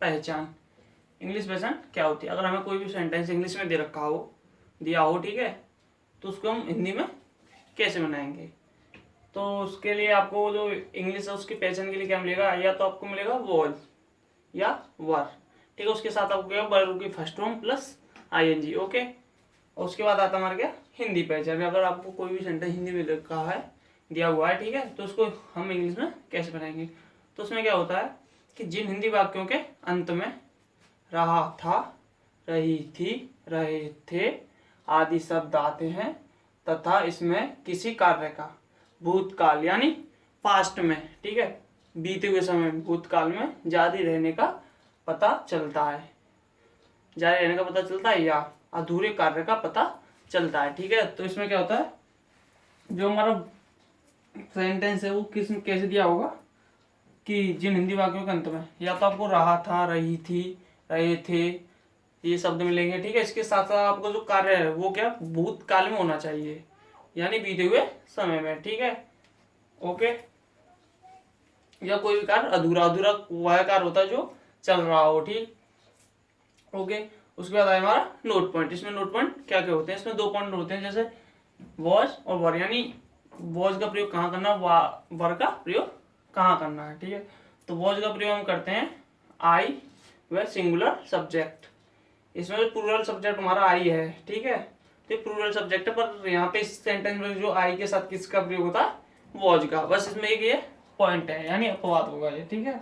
पहचान। इंग्लिश पहचान क्या होती है? अगर हमें कोई भी सेंटेंस इंग्लिश में दे रखा हो, दिया हो, ठीक है, तो उसको हम हिंदी में कैसे बनाएंगे? तो उसके लिए आपको जो इंग्लिश है उसकी पहचान के लिए क्या मिलेगा? या तो आपको मिलेगा वॉज या वर, ठीक है। उसके साथ आपको क्या, वर्ब की first form plus ING, okay. और उसके बाद आता हमारा क्या, हिंदी पहचान में। अगर आपको कोई भी सेंटेंस हिंदी में लिखा है, दिया हुआ है, ठीक है, तो उसको हम इंग्लिश में कैसे बनाएंगे? तो उसमें क्या होता है कि जिन हिंदी वाक्यों के अंत में रहा था, रही थी, रहे थे आदि शब्द आते हैं तथा इसमें किसी कार्य का भूतकाल यानी पास्ट में, ठीक है, बीते हुए समय भूतकाल में जारी रहने का पता चलता है, जारी रहने का पता चलता है या अधूरे कार्य का पता चलता है, ठीक है। तो इसमें क्या होता है, जो हमारा सेंटेंस है वो किस कैसे दिया होगा कि जिन हिंदी वाक्यों के अंत में या तो आपको रहा था, रही थी, रहे थे ये शब्द मिलेंगे, ठीक है। इसके साथ साथ आपको जो कार्य है वो क्या, भूतकाल में होना चाहिए यानी बीते हुए समय में, ठीक है, ओके। या कोई भी कार्य अधूरा, अधूरा वह कार्य होता है जो चल रहा हो, ठीक, ओके। उसके बाद आया हमारा नोट पॉइंट। इसमें नोट पॉइंट क्या क्या होते हैं? इसमें 2 पॉइंट होते हैं, जैसे वॉज और वर, यानी वॉज का प्रयोग कहाँ करना, वर का प्रयोग कहाँ करना है, ठीक है। तो वॉज का प्रयोग हम करते हैं आई व सिंगुलर सब्जेक्ट। इसमें जो प्लूरल सब्जेक्ट हमारा आई है, ठीक है, तो प्लूरल सब्जेक्ट है, पर यहाँ पे इस सेंटेंस में जो आई के साथ किसका प्रयोग होता है, वॉज का। बस इसमें एक ये पॉइंट है, यानी अपवाद होगा ये, ठीक है।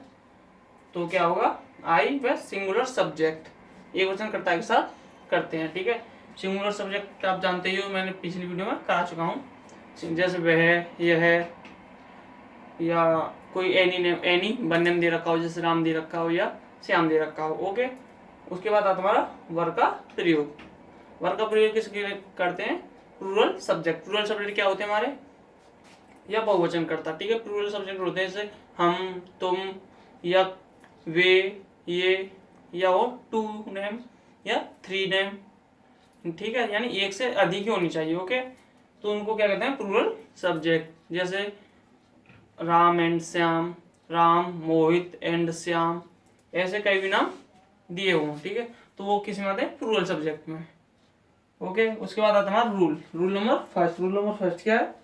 तो क्या होगा, आई व सिंगुलर सब्जेक्ट एक वचन कर्ता के साथ करते हैं, ठीक है। सिंगुलर सब्जेक्ट आप जानते ही हो, मैंने पिछली वीडियो में करा चुका हूँ, जैसे वह है, यह है, या कोई any name, any one name दे रखा हो, जैसे राम दे रखा हो या श्याम दे रखा हो, ओके। उसके बाद आता हमारा वर का प्रयोग। वर का प्रयोग किसके लिए करते हैं? Plural subject. प्लूरल सब्जेक्ट क्या होते हैं हमारे, या बहुवचन करता, ठीक है। प्लूरल सब्जेक्ट होते हैं जैसे हम, तुम, या वे, ये, या वो 2 नेम या 3 नेम, ठीक है, यानी एक से अधिक ही होनी चाहिए, ओके। तो उनको क्या कहते हैं, प्लूरल सब्जेक्ट। जैसे Ram and Shyam, Ram, Mohit and Shyam, ऐसे कई भी नाम दिए हों, ठीक है, तो वो किस में आते हैं, प्लूरल सब्जेक्ट में, ओके। उसके बाद आता है हमारा rule. Rule number first. Rule number first क्या है?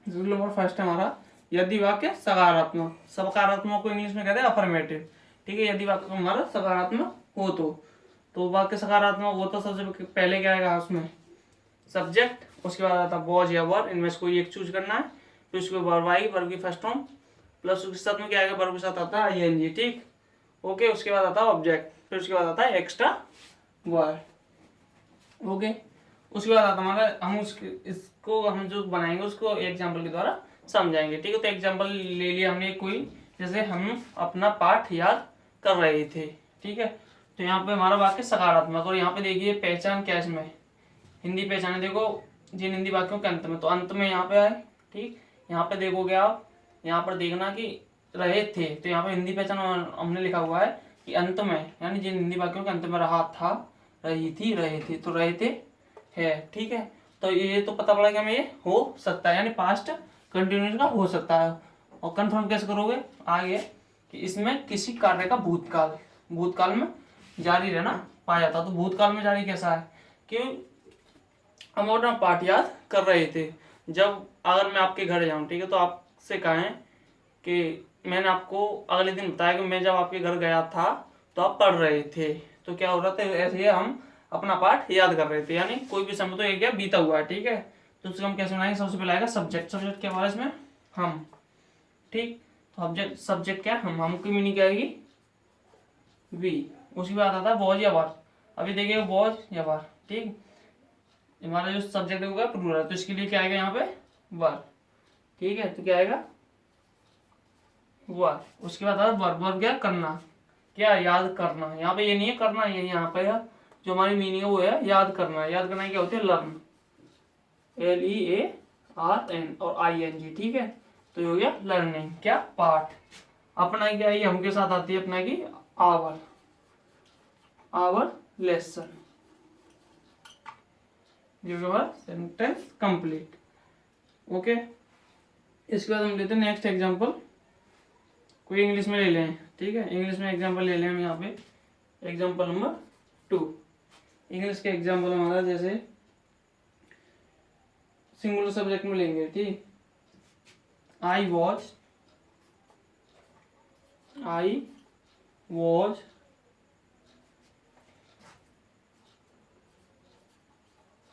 रूल नंबर फर्स्ट है हमारा, यदि वाक्य सकारात्मक, सकारात्मक को इंग्लिश में कहते हैं अफर्मेटिव, ठीक है। यदि वाक्य हमारा सकारात्मक हो तो वाक्य सकारात्मक हो तो सबसे पहले क्या आएगा उसमें, सब्जेक्ट। उसके बाद आता है वॉज या वर, इनमें से कोई एक चूज करना है। फिर उसके बाद वर्ब आई, वर्ब की फर्स्ट फॉर्म प्लस उसके साथ में क्या आएगा, वर्ब के साथ आता है आईएनजी, ठीक, ओके। उसके बाद आता है ऑब्जेक्ट, फिर उसके बाद आता है एक्स्ट्रा वर्ड, ओके। उसके बाद आता हमारा, हम इसको हम जो बनाएंगे उसको एग्जाम्पल के द्वारा समझाएंगे, ठीक है। तो एग्जाम्पल ले लिया हमने कोई, जैसे हम अपना पाठ याद कर रहे थे, ठीक है। तो यहाँ पे हमारा वाक्य सकारात्मक, और यहाँ पे देखिए पहचान क्या इसमें, हिंदी पहचान है, देखो जिन हिंदी वाक्यों के अंत में, तो अंत में यहाँ पे आए, ठीक। यहाँ पे देखोगे आप, यहाँ पर देखना कि रहे थे, तो यहाँ पे हिंदी पहचान हमने लिखा हुआ है कि अंत में, यानी जिन हिंदी वाक्यों के अंत में रहा था, रही थी, रहे थे, तो रहे थे है, ठीक है। तो ये तो पता पड़ा कि हमें ये हो सकता है, यानी पास्ट कंटिन्यूस का हो सकता है। और कंफर्म कैसे करोगे आगे कि इसमें किसी कार्य का भूतकाल, भूतकाल में जारी रहना पाया था। तो भूतकाल में जारी कैसा है कि हम अपना पाठ याद कर रहे थे। जब अगर मैं आपके घर जाऊं, ठीक है, तो आपसे कहें कि मैंने आपको अगले दिन बताया कि मैं जब आपके घर गया था तो आप पढ़ रहे थे, तो क्या हो रहा था, ऐसे ही हम अपना पाठ याद कर रहे थे, यानी कोई भी समय तो एक क्या बीता हुआ है, ठीक है। तो उसको हम कैसे बनाएंगे, सबसे पहले आएगा सब्जेक्ट। सब्जेक्ट क्या हमारा इसमें, हम, ठीक। तो ऑब्जेक्ट सब्जेक्ट क्या, हम की मीनिंग क्या आएगी, वी। उसके बाद आता है वॉज या वार। अभी देखिए वॉज या वार, ठीक। हमारा जो सब्जेक्ट होगा प्लूरल, तो इसके लिए क्या आएगा यहाँ पे, वर, ठीक है। तो क्या आएगा, वर। उसके बाद आता है वर्ब। वर्ब क्या, करना, क्या, याद करना। यहाँ पे ये नहीं है करना, ये यहाँ पे है, जो हमारी मीनिंग है वो है याद करना। याद करना क्या होती है, लर्न, LEARN और ING, ठीक है। तो ये हो गया लर्निंग, क्या, पाठ। अपना क्या है, हम के साथ आती है अपना की आवर, आवर लेसन, ये हमारा सेंटेंस कंप्लीट, ओके। इसके बाद हम लेते हैं नेक्स्ट एग्जांपल। कोई इंग्लिश में ले लें, ठीक है। इंग्लिश में एग्जांपल ले लें हम यहाँ पे, एग्जांपल नंबर 2। इंग्लिश के एग्जांपल हमारा जैसे सिंगुलर सब्जेक्ट में लेंगे, ठीक। I was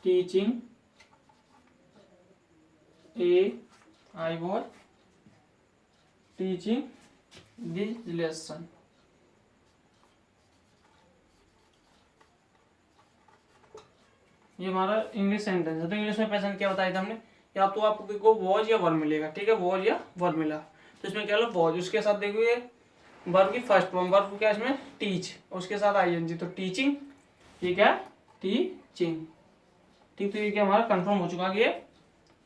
teaching I was teaching this lesson। ये हमारा इंग्लिश सेंटेंस है। तो इंग्लिश में पैटर्न क्या बताया था हमने, या तो आपको वॉज या वर्ब मिलेगा, ठीक है, वॉज या वर्ब मिला। तो इसमें क्या लो वॉज, उसके साथ देखो ये वर्ब की फर्स्ट फॉर्म, वर्ब क्या इसमें टीच, उसके साथ आईएनजी, तो टीचिंग, ठीक है, टीचिंग, ठीक। तो ये क्या हमारा कंफर्म हो चुका कि ये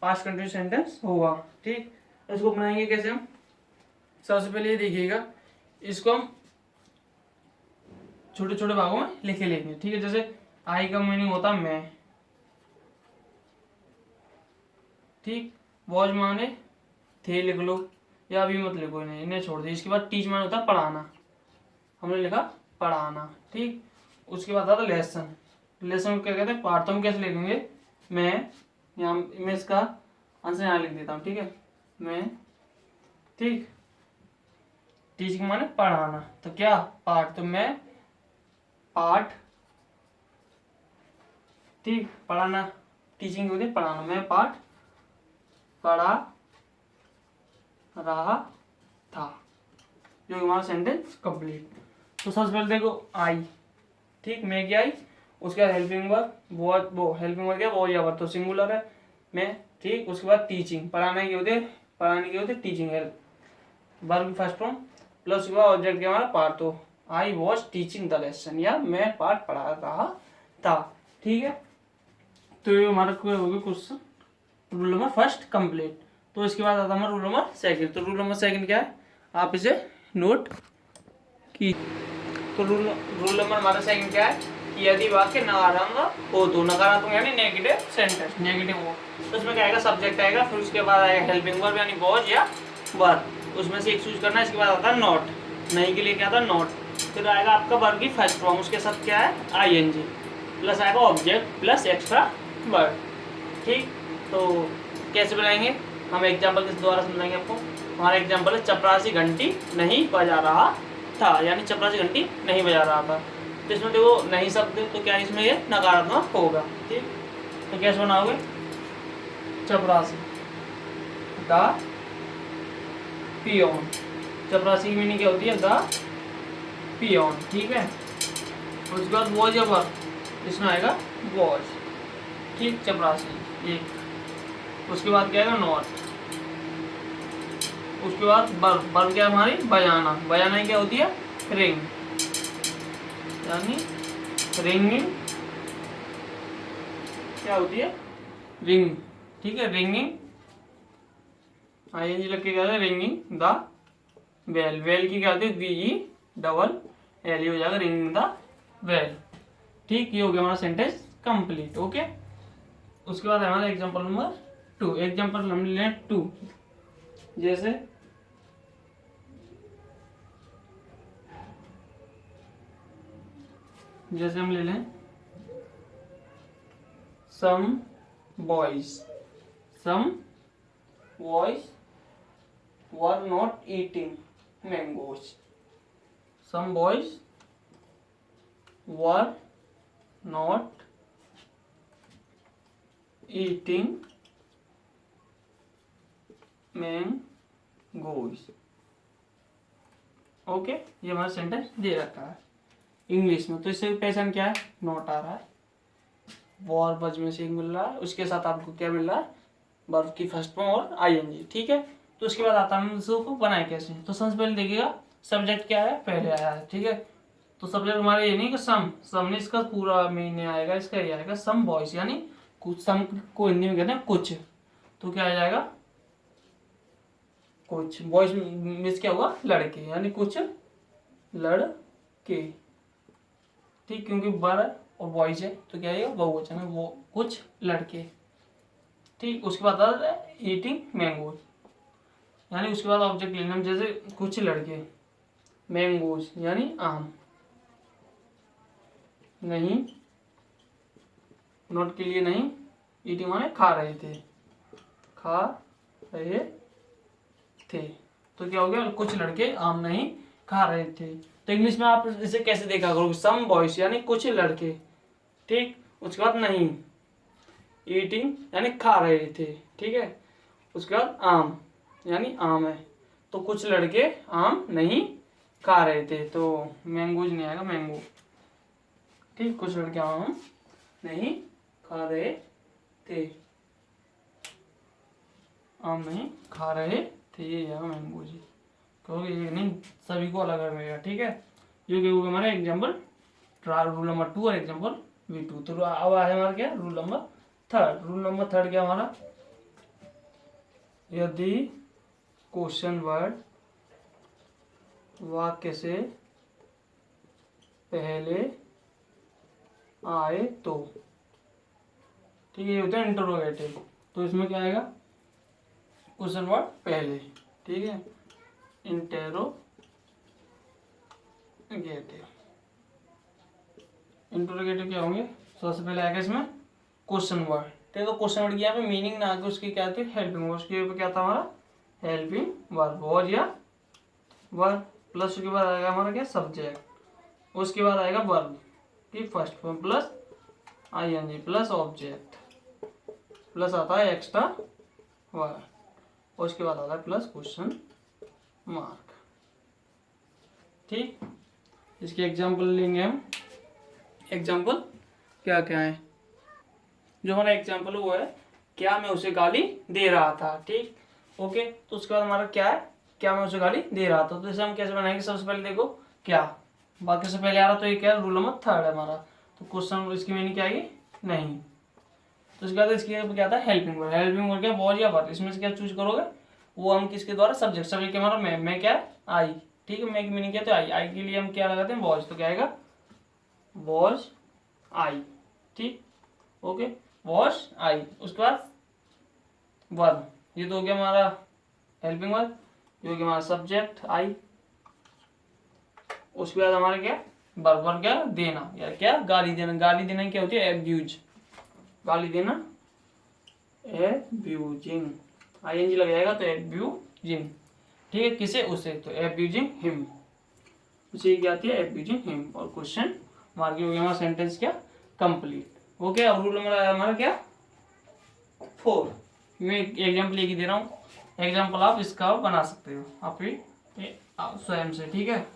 पास्ट कंटिन्यूअस सेंटेंस होगा, ठीक। इसको बनाएंगे कैसे हम, सबसे पहले ये देखिएगा, इसको हम छोटे छोटे भागों में लिखे लेंगे, ठीक है। जैसे आई का मीनिंग होता है मैं, ठीक। वॉज माने थे लिख लो, या अभी मत लिखो, नहीं इन्हें छोड़ दे। इसके बाद टीच माने होता है पढ़ाना, हमने लिखा पढ़ाना, ठीक। उसके बाद आता लेसन, लेसन को क्या कहते हैं पाठ। तो हम कैसे लिखेंगे, मैं यहाँ मैं इसका आंसर यहाँ लिख देता हूँ, ठीक है, मैं, ठीक। टीचिंग माने पढ़ाना, तो क्या पाठ, तो मैं पाठ, ठीक। पढ़ाना, टीचिंग होती है पढ़ाना, मैं पाठ पढ़ा रहा था, जो हमारा सेंटेंस कंप्लीट। तो सबसे पहले देखो आई, ठीक, मैं क्या आई, उसके बाद हेल्पिंग वर्ब, वो हेल्पिंग वर्ब क्या, वो या वर्ब, तो सिंगुलर है मैं, ठीक। उसके बाद टीचिंग, पढ़ाने के होते, पढ़ाने के होते teaching, help verb first form, plus उसके बाद ऑब्जेक्ट क्या हमारा पाठ, तो I was teaching the lesson, या मैं पाठ पढ़ा रहा था, ठीक है। तो ये हमारा हो गया question rule number first complete. तो इसके बाद आता हमारा रूल नंबर सेकंड। तो रूल नंबर सेकंड क्या है, आप इसे नोट की। तो रूल नंबर हमारा सेकंड क्या है कि यदि वाक्य नकारात्मक हो, तो नकारात्मक यानी नेगेटिव सेंटेंस, नेगेटिव हो, तो उसमें क्या आएगा, सब्जेक्ट आएगा, फिर उसके बाद आएगा हेल्पिंग वर्ब यानी वॉज या वर्ब, उसमें से एक चूज करना है। इसके बाद आता है नॉट, नहीं के लिए क्या था नॉट, फिर आएगा आपका वर्ब की फर्स्ट फॉर्म, उसके साथ क्या है आईएनजी, प्लस आएगा ऑब्जेक्ट प्लस एक्स्ट्रा वर्ब, ठीक। तो कैसे बनाएंगे हम, एग्जाम्पल के द्वारा समझाएंगे आपको। हमारा एग्जाम्पल है चपरासी घंटी नहीं बजा रहा था, यानी चपरासी घंटी नहीं बजा रहा था। तो इसमें देखो नहीं शब्द, तो क्या इसमें ये नकारात्मक होगा, ठीक। तो कैसे बनाओगे, चपरासी द पियोन, चपरासी की मीनिंग क्या होती है, द पियोन, ठीक है। उसके बाद वॉज या वर्ब, इसमें आएगा वॉज, ठीक, चपरासी एक। उसके बाद क्या आएगा नॉट, उसके बाद वर्ब, वर्ब क्या हमारी बजाना, बजाना क्या होती है रिंग, यानी रिंगिंग क्या होती है रिंग, ठीक है, रिंगिंग आईएनजी लग के क्या है रिंगिंग द बेल, बेल की क्या होती है वी डबल एल, हो जाएगा रिंगिंग द बेल, ठीक। ये हो गया हमारा सेंटेंस कंप्लीट, ओके। उसके बाद हमारा एग्जांपल नंबर 2, एग्जांपल हम ले 2, जैसे हम ले लें some boys were not eating mangoes, some boys were not eating mangoes, okay. ये हमारा सेंटेंस दे रखा है इंग्लिश में। तो इससे पहचान क्या है, नॉट आ रहा है, वॉर बज में से एक मिल रहा है, उसके साथ आपको क्या मिल रहा है वर्ब की फर्स्ट फॉर्म और आईएनजी, ठीक है। तो उसके बाद आता है इसको बनाए कैसे। तो सबसे पहले देखिएगा सब्जेक्ट क्या है, पहले आया है, ठीक है। तो सब्जेक्ट हमारे ये नहीं कि सम ने इसका पूरा मीनिंग आएगा, इसका ये आएगा सम बॉयज, यानी कुछ, सम को हिंदी में कहते हैं कुछ, तो क्या आ जाएगा कुछ, बॉयज मीन्स क्या हुआ लड़के, यानी कुछ लड़के, ठीक, क्योंकि वर और बॉयज है तो क्या है बहुवचन है, वो कुछ लड़के, ठीक। उसके बाद आता है ईटिंग मैंगोज, यानी उसके बाद ऑब्जेक्ट लेना, जैसे कुछ लड़के, मैंगोज यानी आम, नहीं, नोट के लिए नहीं, ईटिंग माने खा रहे थे, खा रहे थे, तो क्या हो गया, कुछ लड़के आम नहीं खा रहे थे। तो इंग्लिश में आप इसे कैसे देखा करोगे, सम बॉयज यानी कुछ लड़के, ठीक, उसके बाद नहीं, ईटिंग यानी खा रहे थे, ठीक है, उसके बाद आम यानी आम है, तो कुछ लड़के आम नहीं खा रहे थे, तो मैंगोज नहीं आएगा, मैंगो, ठीक, कुछ लड़के आम नहीं खा रहे थे, आम नहीं खा रहे थे, ये आएगा मैंगो जी, क्योंकि ये नहीं सभी को अलग अलग रहेगा, ठीक है। जो कि होगा हमारा एग्जाम्पल रूल नंबर 2 और एग्जाम्पल V2। तो अब आया हमारा क्या, रूल नंबर 3। रूल नंबर 3 क्या हमारा, यदि क्वेश्चन वर्ड वाक्य से पहले आए तो, ठीक है, ये होता है इंटरोगेटिव, तो इसमें क्या आएगा, क्वेश्चन वर्ड पहले, ठीक है, इंटरोगेटिव, इंटरोगेटिव क्या होंगे, सबसे पहले आएगा इसमें क्वेश्चन वर्ड, ठीक है, तो क्वेश्चन वर्ड की यहाँ पे मीनिंग ना आके उसकी क्या थी, हेल्पिंग वर्ड, उसके क्या था हमारा, हेल्पिंग वर्ब, वॉज या वर्ब, प्लस उसके बाद आएगा हमारा क्या, सब्जेक्ट, उसके बाद आएगा वर्ब की first form plus ING plus object, plus आता है एक्स्ट्रा वर्ड, और उसके बाद आता है प्लस क्वेश्चन मार्क, ठीक। इसके एग्जाम्पल लेंगे हम, एग्जाम्पल क्या क्या है, जो हमारा एग्जाम्पल वो है, क्या मैं उसे गाली दे रहा था, ठीक, ओके। तो उसके बाद हमारा क्या है, क्या मैं उसे गाली दे रहा था, तो इसे हम कैसे बनाएंगे, सबसे पहले देखो क्या, बाकी से पहले आ रहा, तो ये क्या है, रूल नंबर 3 है हमारा, तो क्वेश्चन इसकी मीनिंग क्या आएगी, नहीं, तो उसके बाद इसकी क्या था, हेल्पिंग वर्ड, हेल्पिंग वर्ड क्या, वॉज या वर्ब, इसमें से क्या चूज करोगे, वो हम किसके द्वारा, सब्जेक्ट, सब्जेक्ट क्या हमारा मैं क्या है, आई, ठीक है, मैं की मीनिंग क्या, तो आई के लिए हम क्या लगाते हैं, वॉज, तो क्या आएगा, वॉज आई, ठीक, ओके, वॉज आई, उसके बाद वर्ब, ये तो हो गया हमारा हेल्पिंग वर्ब, जो कि हमारा सब्जेक्ट आई, उसके बाद हमारा क्या, वर्ब, वर्ब क्या, देना, या क्या, गाली देना, गाली देना क्या होती है, एब्यूज, गाली देना, एब्यूजिंग, ING लग जाएगा, तो एब्यूजिंग, ठीक है, किसे, उसे, तो एब्यूजिंग हिम, उसे क्या आती है, एब्यूजिंग हिम, और क्वेश्चन मार्क, हो गया हमारा सेंटेंस क्या, कंप्लीट, ओके। अब रूल नंबर आया हमारा क्या, 4, मैं एग्जाम्पल एक ही दे रहा हूँ, एग्जाम्पल आप इसका बना सकते हो आप भी स्वयं से, ठीक है।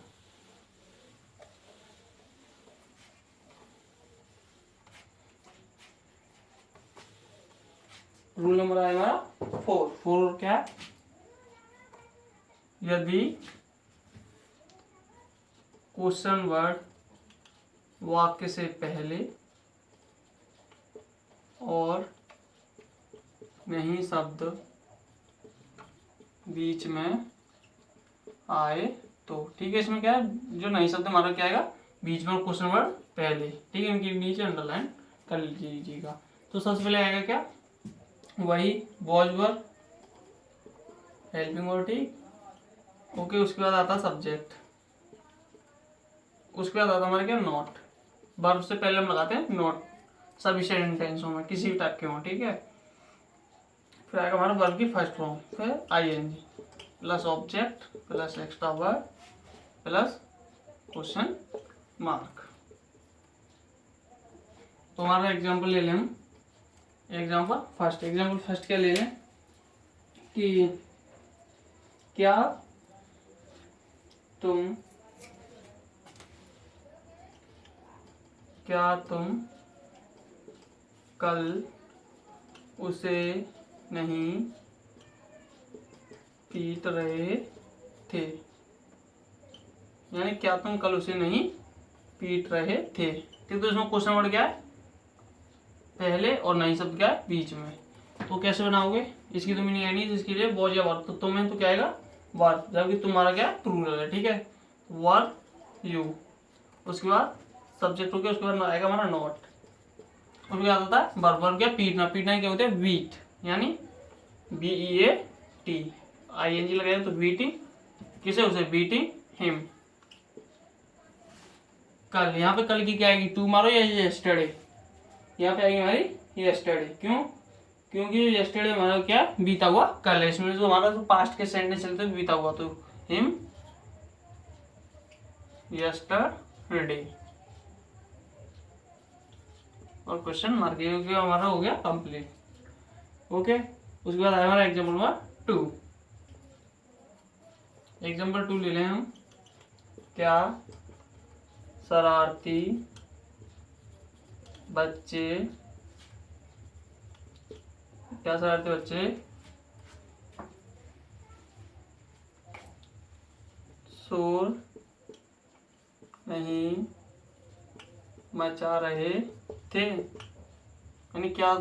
रूल नंबर आया हमारा 4 क्या है, यदि क्वेश्चन वर्ड वाक्य से पहले और नहीं शब्द बीच में आए तो, ठीक है, इसमें क्या है, जो नहीं शब्द हमारा क्या आएगा, बीच में, क्वेश्चन वर्ड पहले, ठीक है, इनके नीचे अंडरलाइन कर लीजिएगा। तो सबसे पहले आएगा क्या, वही वॉज वर्ब, हेल्पिंग वर्ब, ठीक, ओके, उसके बाद आता सब्जेक्ट, उसके बाद आता हमारा क्या, नॉट, वर्ब से पहले हम लगाते हैं नॉट, सभी सेंटेंसों में किसी भी टाइप के हों, ठीक है, फिर आएगा हमारा वर्ब की फर्स्ट फॉर्म, फिर ING plus object plus extra verb plus question mark. तो हमारा एग्जाम्पल ले लें हम, एग्जाम्पल फर्स्ट क्या ले लें कि क्या तुम कल उसे नहीं पीट रहे थे, यानी क्या तुम कल उसे नहीं पीट रहे थे, ठीक, तो इसमें क्वेश्चन वर्ड क्या है, पहले, और नहीं शब्द क्या है, बीच में, तो कैसे बनाओगे, इसकी तो मीनिंग है नहीं, इसके लिए वॉज या वर्ब, तो तुम्हें तो क्या आएगा, वर्ब, जबकि तुम्हारा क्या प्लूरल है, ठीक है, वर्ब यू, उसके बाद सब्जेक्ट हो गया, उसके बाद आएगा हमारा नॉट, उसके बाद आता है वर्ब, वर्ब क्या, पीटना, पीटना क्या होता है, बीट, यानी BEAT, ING लगाएंगे तो बीटिंग किसे, उसे बीटिंग हिम। कल, यहाँ पे कल की क्या आएगी, टुमारो या यस्टरडे, यहाँ पे आएगी हमारी यस्टरडे। क्यों, क्योंकि यस्टरडे हमारा क्या, बीता हुआ कल है। इसमें जो हमारा जो पास्ट के सेंटेंस चलते हैं बीता हुआ, तो हिम यस्टरडे और क्वेश्चन मार्क, क्योंकि हमारा हो गया कंप्लीट। ओके, उसके बाद आया हमारा एग्जाम्पल नंबर 2। एग्जाम्पल 2 ले लें हम। क्या शरारती बच्चे, क्या शरारती बच्चे शोर नहीं मचा रहे थे, यानी क्या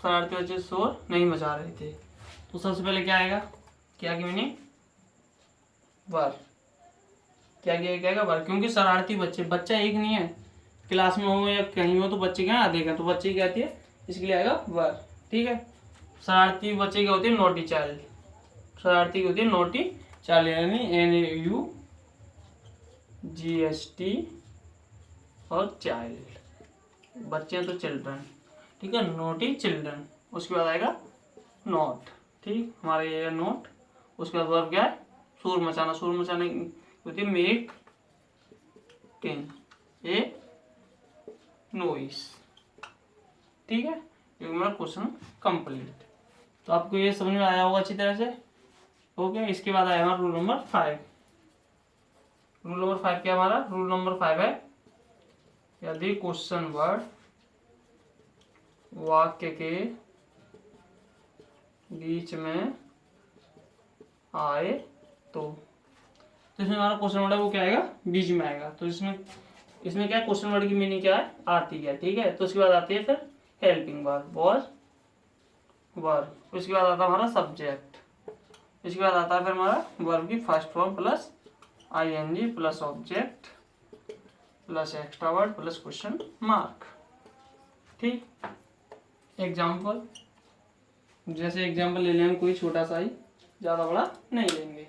शरारती बच्चे शोर नहीं मचा रहे थे। तो सबसे पहले क्या आएगा, क्या की मीनिंग, वर। क्या क्या वर, क्योंकि शरारती बच्चे, बच्चा एक नहीं है, क्लास में हो या कहीं हो तो बच्चे क्या आधे, तो बच्चे क्या आती है, इसके लिए आएगा वर। ठीक है, शरारती बच्चे क्या होती है, नोटी चाइल्ड। शरारती की होती है नोटी चाइल्ड, यानी NAUGST और चाइल्ड, बच्चे हैं तो चिल्ड्रन। ठीक है, नोटी चिल्ड्रन। उसके बाद आएगा नोट। ठीक, हमारा ये है नोट। उसके बाद वर्ब क्या है, शोर मचाना। शोर मचाने होती है मेक ए नॉइस। ठीक है, ये मेरा क्वेश्चन कंप्लीट। तो आपको ये समझ में आया होगा अच्छी तरह से। ओके, इसके बाद आया हमारा रूल नंबर 5। रूल नंबर 5 क्या हमारा, रूल नंबर 5 है, यदि क्वेश्चन वर्ड वाक्य के बीच में आए तो इसमें हमारा क्वेश्चन वर्ड है वो क्या आएगा, बीच में आएगा। तो इसमें क्या क्वेश्चन वर्ड की मीनिंग क्या है, आती है। ठीक है, तो उसके बाद आती है फिर हेल्पिंग वर्ब, वॉज वर्ब। उसके बाद आता है हमारा सब्जेक्ट। इसके बाद आता है फिर हमारा वर्ब की first form plus ING plus object plus extra word plus question mark. ठीक, एग्जाम्पल, जैसे एग्जाम्पल ले लेंगे कोई छोटा सा ही, ज़्यादा बड़ा नहीं लेंगे।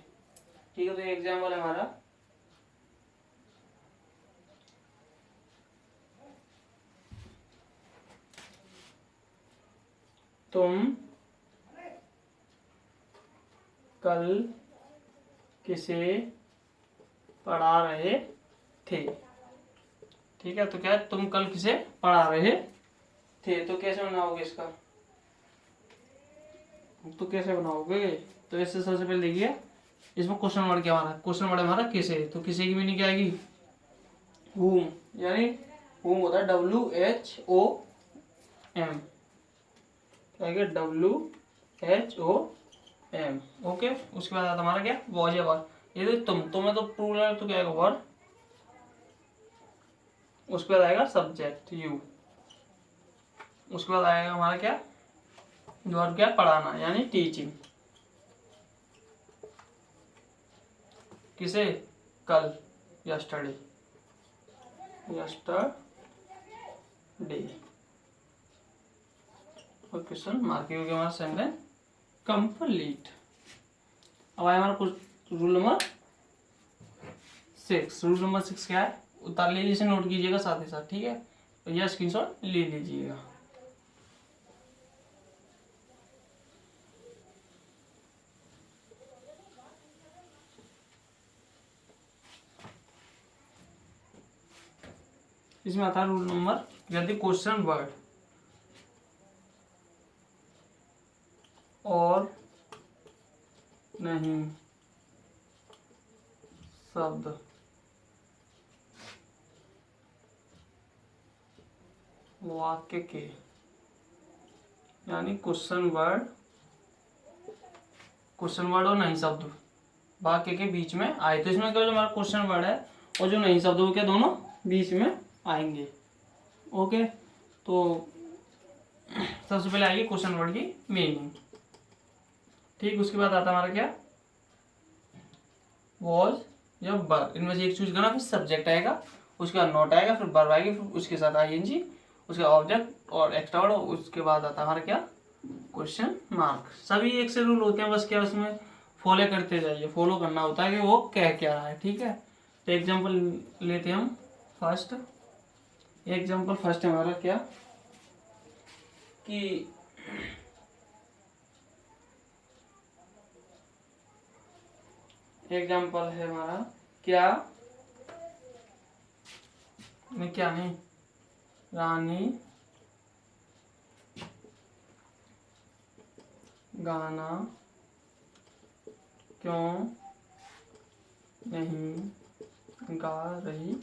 ठीक है, तो एग्जाम्पल है हमारा, तुम कल किसे पढ़ा रहे थे। ठीक है, तो क्या है, तुम कल किसे पढ़ा रहे थे, तो कैसे बनाओगे इसका, तो कैसे बनाओगे, तो इससे सबसे पहले देखिए, इसमें क्वेश्चन वर्ड क्या हमारा, क्वेश्चन वर्ड हमारा किसे, तो किसे की मीनिंग क्या आएगी, whom, यानी whom होता है WHOM, क्या आएगा WHOM। ओके, उसके बाद आता हमारा क्या, वॉज या वर। ये तो तुम है तो प्लूरल, तो क्या आएगा वर। उसके बाद आएगा सब्जेक्ट यू। उसके बाद आएगा हमारा क्या, वर्ब क्या, पढ़ाना, यानी टीचिंग। किसे, कल, यस्टरडे और क्वेश्चन मार्क, क्योंकि हमारा सेंटेंस कंप्लीट। अब आया हमारा रूल नंबर 6। रूल नंबर 6 क्या है, उतार लीजिए, इसे नोट कीजिएगा साथ ही साथ। ठीक है, तो यह स्क्रीनशॉट ले लीजिएगा। इसमें आता है रूल नंबर, यदि क्वेश्चन वर्ड और नहीं शब्द वाक्य के, यानी क्वेश्चन वर्ड और नहीं शब्द वाक्य के बीच में आए, तो इसमें क्या, जो हमारा क्वेश्चन वर्ड है और जो नहीं शब्द वो क्या, दोनों बीच में आएंगे। ओके, तो सबसे पहले आएगी क्वेश्चन वर्ड की मीनिंग। ठीक, उसके बाद आता हमारा क्या, वॉज या वर्ब, इनमें से एक चूज करना, फिर सब्जेक्ट आएगा, उसके बाद नोट आएगा, फिर वर्ब आएगी, फिर उसके साथ ING, उसके ऑब्जेक्ट और एक्स्ट्रा वर्ड, उसके बाद आता हमारा क्या, क्वेश्चन मार्क। सभी एक से रूल होते हैं, बस क्या उसमें फॉलो करते जाइए, फॉलो करना होता है कि वो कह क्या रहा है, ठीक है। तो एग्जाम्पल लेते हैं हम फर्स्ट। एग्जाम्पल फर्स्ट हमारा क्या कि एग्जाम्पल है हमारा क्या नहीं रानी गाना क्यों नहीं गा रही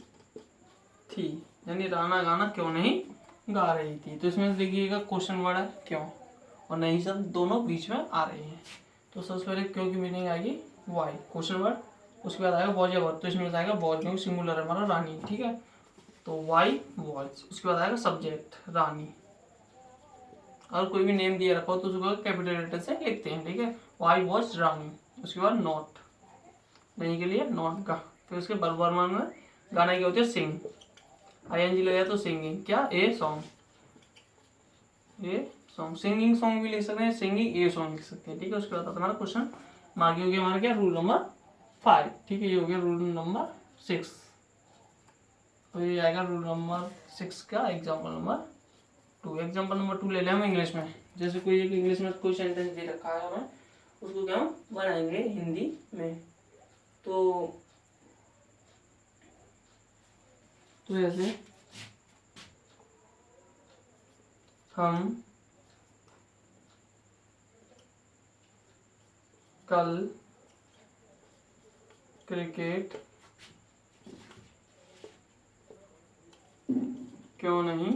थी, यानी राना गाना क्यों नहीं गा रही थी। तो इसमें देखिएगा क्वेश्चन वर्ड है क्यों और नहीं शब्द दोनों बीच में आ रहे हैं। तो सबसे पहले क्यों की मीनिंग आएगी वाई, क्वेश्चन वर्ड, उसके बाद आएगा वॉज या वर्ब, तो इसमें आएगा वॉज क्योंकि सिंगुलर है हमारा रानी, ठीक है। तो वाई वॉज, उसके बाद आएगा सब्जेक्ट रानी। अगर कोई भी नेम दिया रखा हो तो उसको कैपिटल लेटर से लिखते हैं, ठीक है। वाई वॉज रानी, उसके बाद नॉट, नहीं के लिए नॉट का। फिर उसके वर्तमान में गाना क्या होती है सिंग, ING लगा तो सिंगिंग, क्या a song, a song, singing song भी लिख सकते हैं, सिंगिंग ए सॉन्ग लिख सकते हैं, ठीक है। उसके बाद हमारा क्वेश्चन आगे हो गया हमारा क्या रूल नंबर 5, ठीक है। ये हो गया रूल नंबर 6। तो ये आएगा रूल नंबर 6 का एग्जाम्पल नंबर 2। एग्जाम्पल नंबर 2 ले लें हम इंग्लिश में। जैसे कोई एक इंग्लिश में कोई सेंटेंस दे रखा है हमें, उसको क्या हम बनाएंगे हिंदी में। तो ऐसे हम कल क्रिकेट क्यों नहीं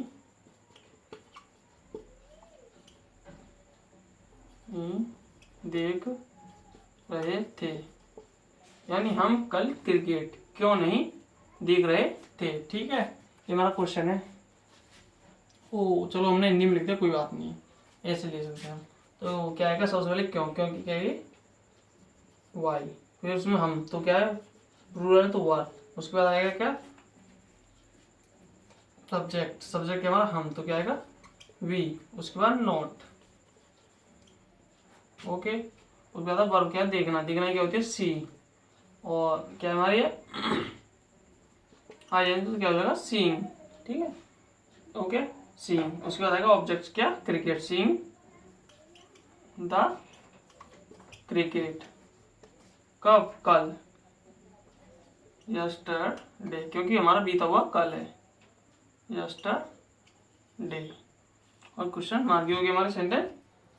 देख रहे थे, यानी हम कल क्रिकेट क्यों नहीं देख रहे थे, ठीक है। ये हमारा क्वेश्चन है। ओ चलो हमने हिंदी में लिख दिया, कोई बात नहीं, ऐसे ले सकते हैं हम। तो क्या आएगा सबसे पहले क्यों, क्योंकि क्या है वाई, फिर उसमें हम, तो क्या है रूरल है तो वर, उसके बाद आएगा क्या सब्जेक्ट, सब्जेक्ट हमारा हम, तो क्या आएगा वी, उसके बाद नॉट, ओके। उसके बाद वर्ब क्या देखना, देखना क्या होती है सी, और क्या हमारी है ING तो क्या हो जाएगा सीइंग, ठीक है, ओके सीइंग। उसके बाद आएगा ऑब्जेक्ट क्या क्रिकेट, सीइंग द क्रिकेट, कब कल, यस्टरडे, क्योंकि हमारा बीता हुआ कल है, यस्टरडे। और क्वेश्चन मार्क हो गया हमारा सेंटेंस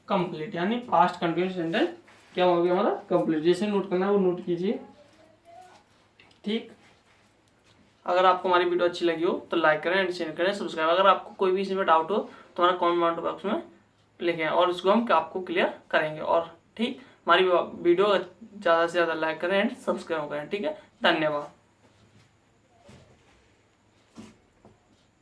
कंप्लीट, यानी पास्ट कंटिन्यूअस सेंटेंस क्या हो गया हमारा कंप्लीट। जैसे नोट करना है वो नोट कीजिए, ठीक। अगर आपको हमारी वीडियो अच्छी लगी हो तो लाइक करें एंड शेयर करें, सब्सक्राइब। अगर आपको कोई भी इसमें डाउट हो तो हमारा कमेंट बॉक्स में लिखें और इसको हम आपको क्लियर करेंगे। और ठीक, हमारी वीडियो ज़्यादा से ज़्यादा लाइक करें एंड सब्सक्राइब करें, ठीक है। धन्यवाद।